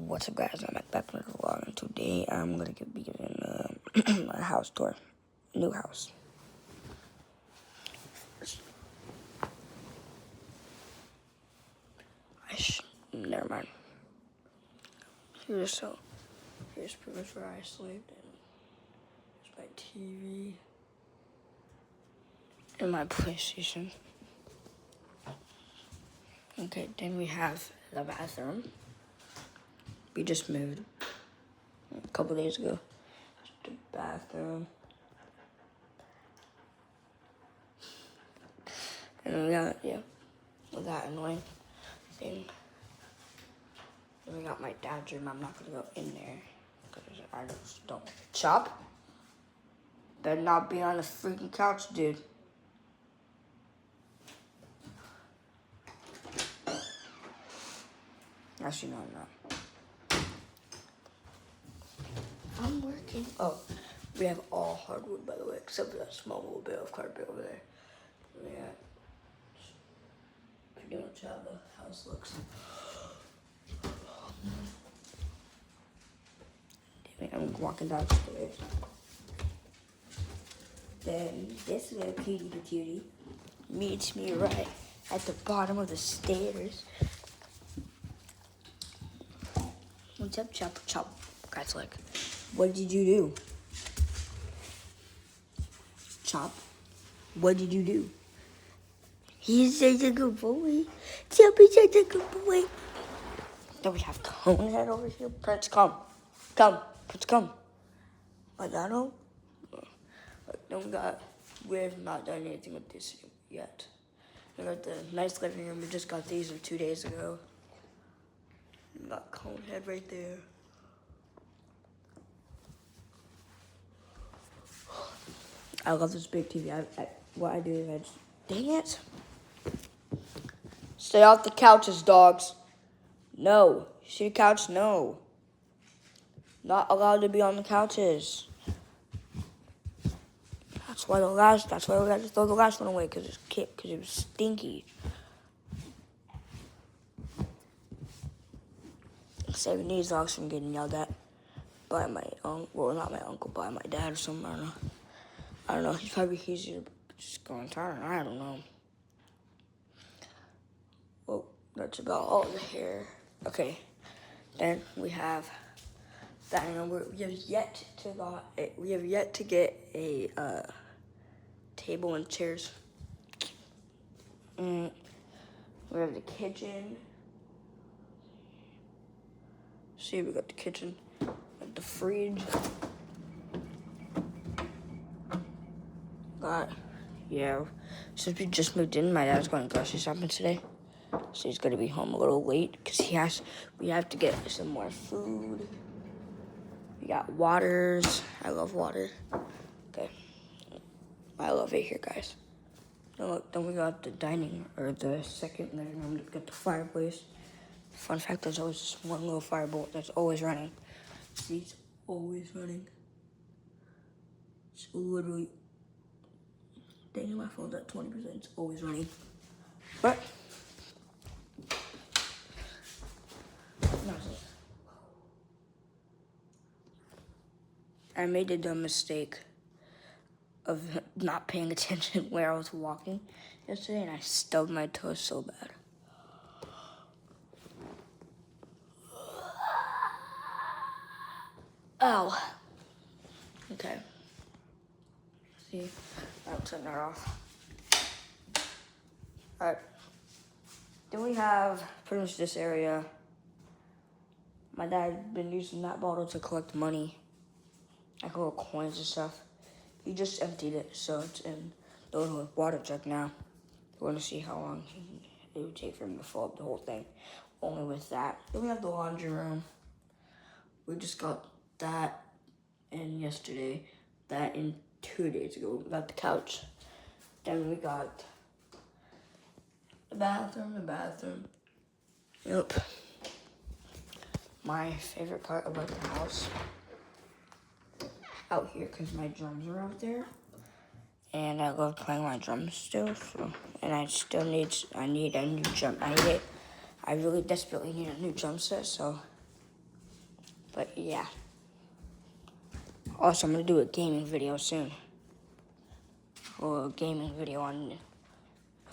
What's up, guys? I'm back with another vlog, and today I'm gonna be giving a house tour, new house. Never mind. Here's pretty much where I slept, and here's my TV and my PlayStation. Okay, then we have the bathroom. We just moved a couple days ago. The bathroom. And we got, with that annoying thing. Then we got my dad's room. I'm not gonna go in there because I just don't chop. Better not be on the freaking couch, dude. Actually, no, I'm not. I'm working. Oh, we have all hardwood, by the way, except for that small little bit of carpet over there. Yeah. Pretty much how the house looks. I'm walking downstairs. Then this little cutie meets me right at the bottom of the stairs. What's up, chop? Guy's like, what did you do? Chop, what did you do? He's such a good boy. Chop is such a good boy. Then we have Conehead over here. Prince, come. Prince, come. Adano. Then we have not done anything with this yet. We got the nice living room. We just got these 2 days ago. We got Conehead right there. I love this big TV. What I do is I just, dang it. Stay off the couches, dogs. No. See the couch? No. Not allowed to be on the couches. That's why we had to throw the last one away, because it was stinky. 7 these dogs from getting yelled at by my uncle. Well, not my uncle, by my dad or something. I don't know. He's just going tired. I don't know. Well, that's about all the hair. Okay. Then we have that. We have yet to get a table and chairs. We have the kitchen. See, we got the kitchen, got the fridge. Since we just moved in, my dad's going grocery shopping today. So he's gonna be home a little late because we have to get some more food. We got waters. I love water. Okay. I love it here, guys. Then we got the dining, or the second living room. We got the fireplace. Fun fact, there's always this one little firebolt that's always running. See, it's always running. It's literally, dang it, my phone's at 20%. It's always running. But, I made the dumb mistake of not paying attention where I was walking yesterday, and I stubbed my toe so bad. Ow. Okay. See, I'll turn that off. Alright. Then we have pretty much this area. My dad had been using that bottle to collect money, like little coins and stuff. He just emptied it, so it's in the little water jug now. We're gonna see how long it would take for him to fill up the whole thing. Only with that. Then we have the laundry room. We just got that in yesterday. That in 2 days ago. We got the couch. Then we got the bathroom. Yep. My favorite part about the house out here, because my drums are out there. And I love playing my drums still. And I need a new drum. I really desperately need a new drum set, so But yeah. Also, I'm gonna do a gaming video soon. Or a gaming video on.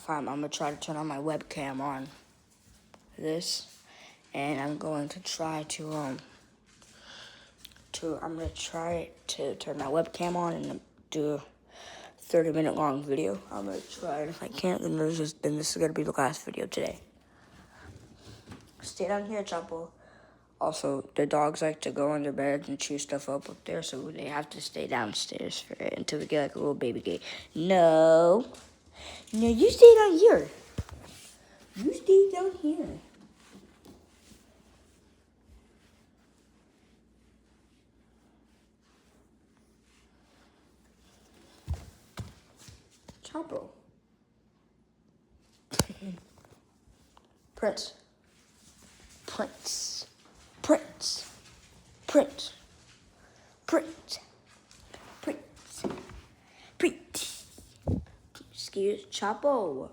I'm gonna try to turn on my webcam on this, and I'm going to try to I'm gonna try to turn my webcam on and do a 30-minute long video. I'm gonna try it. If I can't, then this is gonna be the last video today. Stay down here, Chapo. Also, the dogs like to go on their beds and chew stuff up there, so they have to stay downstairs for it until we get like a little baby gate. No, you stay down here. You stay down here. Chapo. Prince. Prince. Prince. Prince. Prince. Prince. Prince. Excuse Chapo.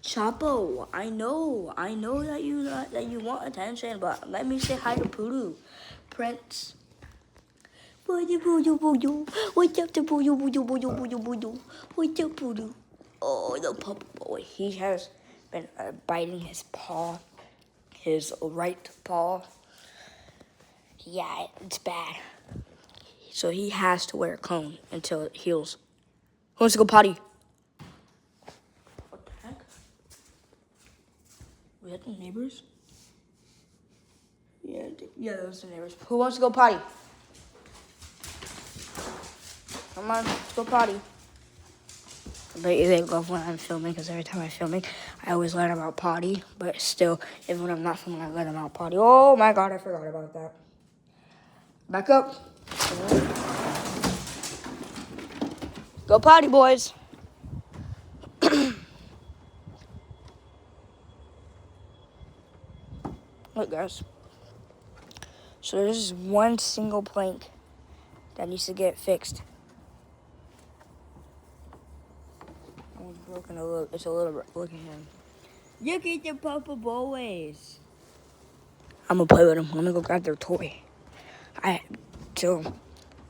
Chapo, I know that you want attention, but let me say hi to Poodoo. Prince. What's up, Poodoo? What's up, Poodoo? What's up, Poodoo? Oh, the puppy boy. He has been biting his paw, his right paw. Yeah, it's bad. So he has to wear a cone until it heals. Who wants to go potty? What the heck? We had the neighbors? Yeah, those are the neighbors. Who wants to go potty? Come on, let's go potty. But they love when I'm filming, because every time I'm filming, I always let them out potty. But still, even when I'm not filming, I let them out potty. Oh my God, I forgot about that. Back up. Go potty, boys. Look, guys. So there's one single plank that needs to get fixed. Broken a little. It's a little. Look at him. Look at the Papa Boys. I'm gonna play with them. I'm gonna go grab their toy.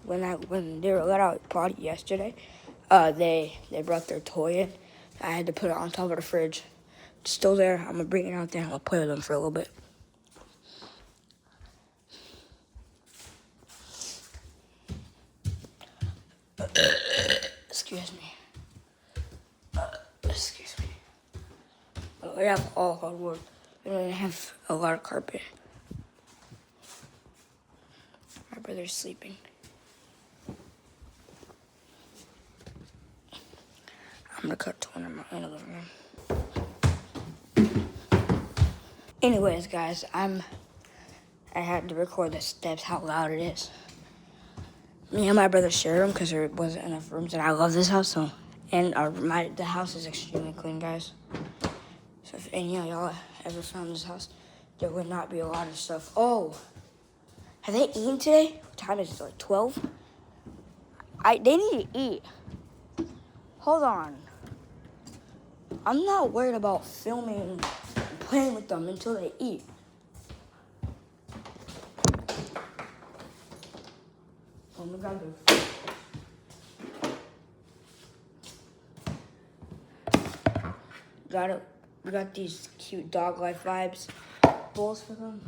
When they were let out potty yesterday, they brought their toy in. I had to put it on top of the fridge. It's still there. I'm gonna bring it out there and I'll play with them for a little bit. Excuse me. Excuse me. We have all hard work. We don't even have a lot of carpet. My brother's sleeping. I'm gonna cut to one in the living room. Anyways, guys, I had to record the steps, how loud it is. Me and my brother share them because there wasn't enough rooms, and I love this house, so. And the house is extremely clean, guys. So if any of y'all ever found this house, there would not be a lot of stuff. Oh, have they eaten today? What time is it, like 12? They need to eat. Hold on. I'm not worried about filming and playing with them until they eat. Oh my God. We got these cute dog life vibes bowls for them.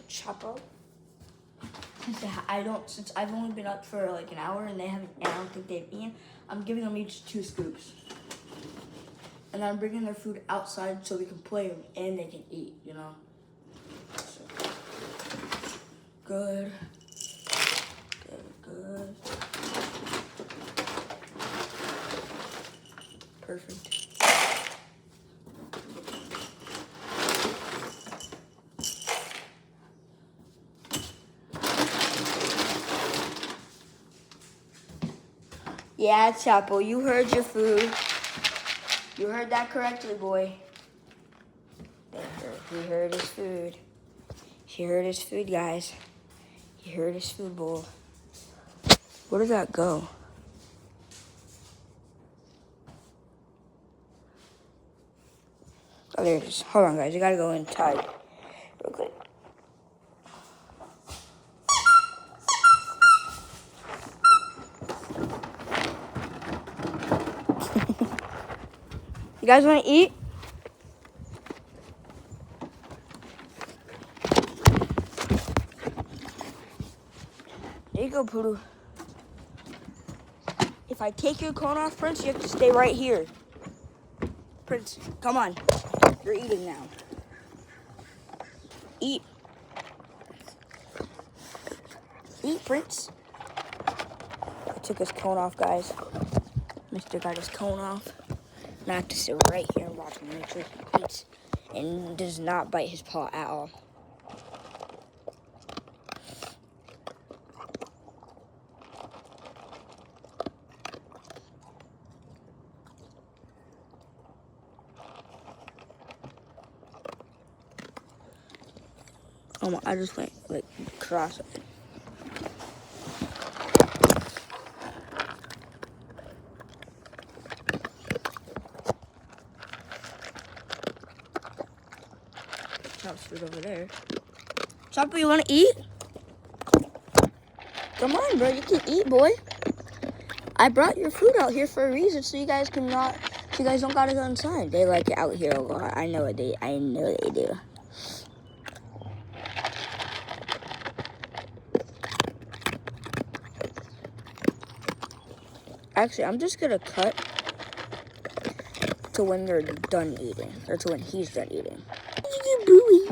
Chapo. Since I've only been up for like an hour and I don't think they've eaten, I'm giving them each 2 scoops. And I'm bringing their food outside so we can play them and they can eat, you know. So, good. Perfect. Yeah, Chapo, you heard your food. You heard that correctly, boy. He heard his food. He heard his food, guys. Here it is, food bowl. Where did that go? Oh, there it is. Hold on, guys. I gotta go inside real quick. You guys want to eat? There you go, Poodle. If I take your cone off, Prince, you have to stay right here. Prince, come on. You're eating now. Eat. Eat, Prince. I took his cone off, guys. Mister got his cone off. Now I have to sit right here and watch him make sure he eats and does not bite his paw at all. Oh my, I just went like cross it. Chop's food over there. Chopper, you wanna eat? Come on, bro, you can eat, boy. I brought your food out here for a reason, so you guys don't gotta go inside. They like it out here a lot. I know they do. Actually, I'm just gonna cut to when they're done eating, or to when he's done eating. Booey.